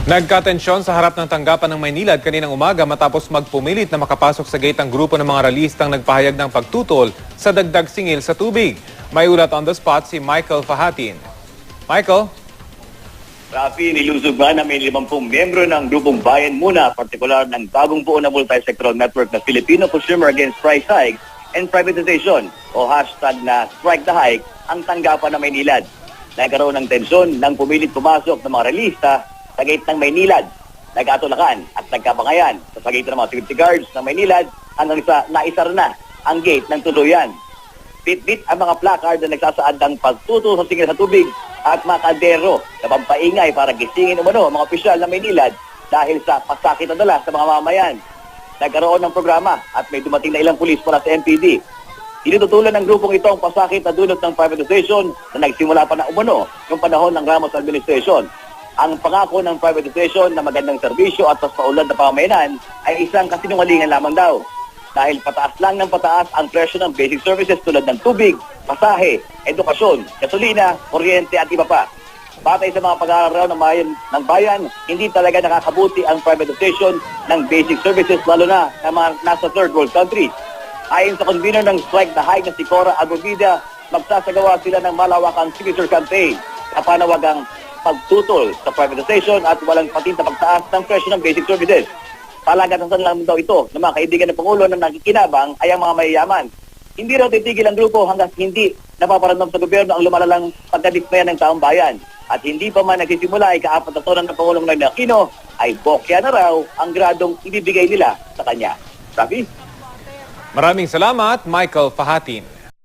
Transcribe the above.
Nagkatensyon sa harap ng tanggapan ng Maynilad kaninang umaga matapos magpumilit na makapasok sa gate ang grupo ng mga ralistang nagpahayag ng pagtutol sa dagdag singil sa tubig. May ulat on the spot si Michael Fahatin. Michael? Rafi, nilusog ba na may 50 miyembro ng grupong Bayan Muna, partikular ng bagong buo na multi-sectoral network na Filipino Consumer Against Price Hikes and Privatization o hashtag na Strike the Hike ang tanggapan ng Maynilad. Nagkaroon ng tensyon nang pumilit pumasok ng mga realista sa gate ng Maynilad, nag-atulakan at nagkabangayan sa pagitan ng mga security guards ng Maynilad hanggang sa naisara na ang gate ng tuluyan. Bit-bit ang mga placard na nagsasaad ng pagtuto sa singil sa tubig at mga kaldero na pampaingay para gisingin umano ang mga opisyal ng Maynilad dahil sa pasakit na dala sa mga mamayan. Nagkaroon ng programa at may dumating na ilang pulis para sa MPD. Tinututulan ng grupong ito ang pasakit na dulot ng privatization na nagsimula pa na umano yung panahon ng Ramos administration. Ang pangako ng privatization na magandang serbisyo at mas paunlad na pamamayanan ay isang kasinungalingan lamang daw. Dahil pataas lang ng pataas ang presyo ng basic services tulad ng tubig, pasahe, edukasyon, gasolina, kuryente at iba pa. Batay sa mga pag-aaral ng bayan, hindi talaga nakakabuti ang privatization ng basic services lalo na sa mga nasa third world countries. Ayon sa convener ng Strike the Hike na si Cora Agobida, magsasagawa sila ng malawakang signature campaign na panawagang pagtutol sa privatization at walang patinta pagtaas ng presyo ng basic services. Palagatasan lang daw ito ng mga kaibigan ng Pangulo na nakikinabang ay ang mga mayayaman. Hindi raw titigil ang grupo hanggang hindi napaparamdam sa gobyerno ang lumalalang pagkadismayan ng taong bayan. At hindi pa man nagsisimula ay kaapat na taon ng Pangulong Noynoy Aquino ay bokya na raw ang gradong ibibigay nila sa kanya. Rafi? Maraming salamat, Michael Fahatin.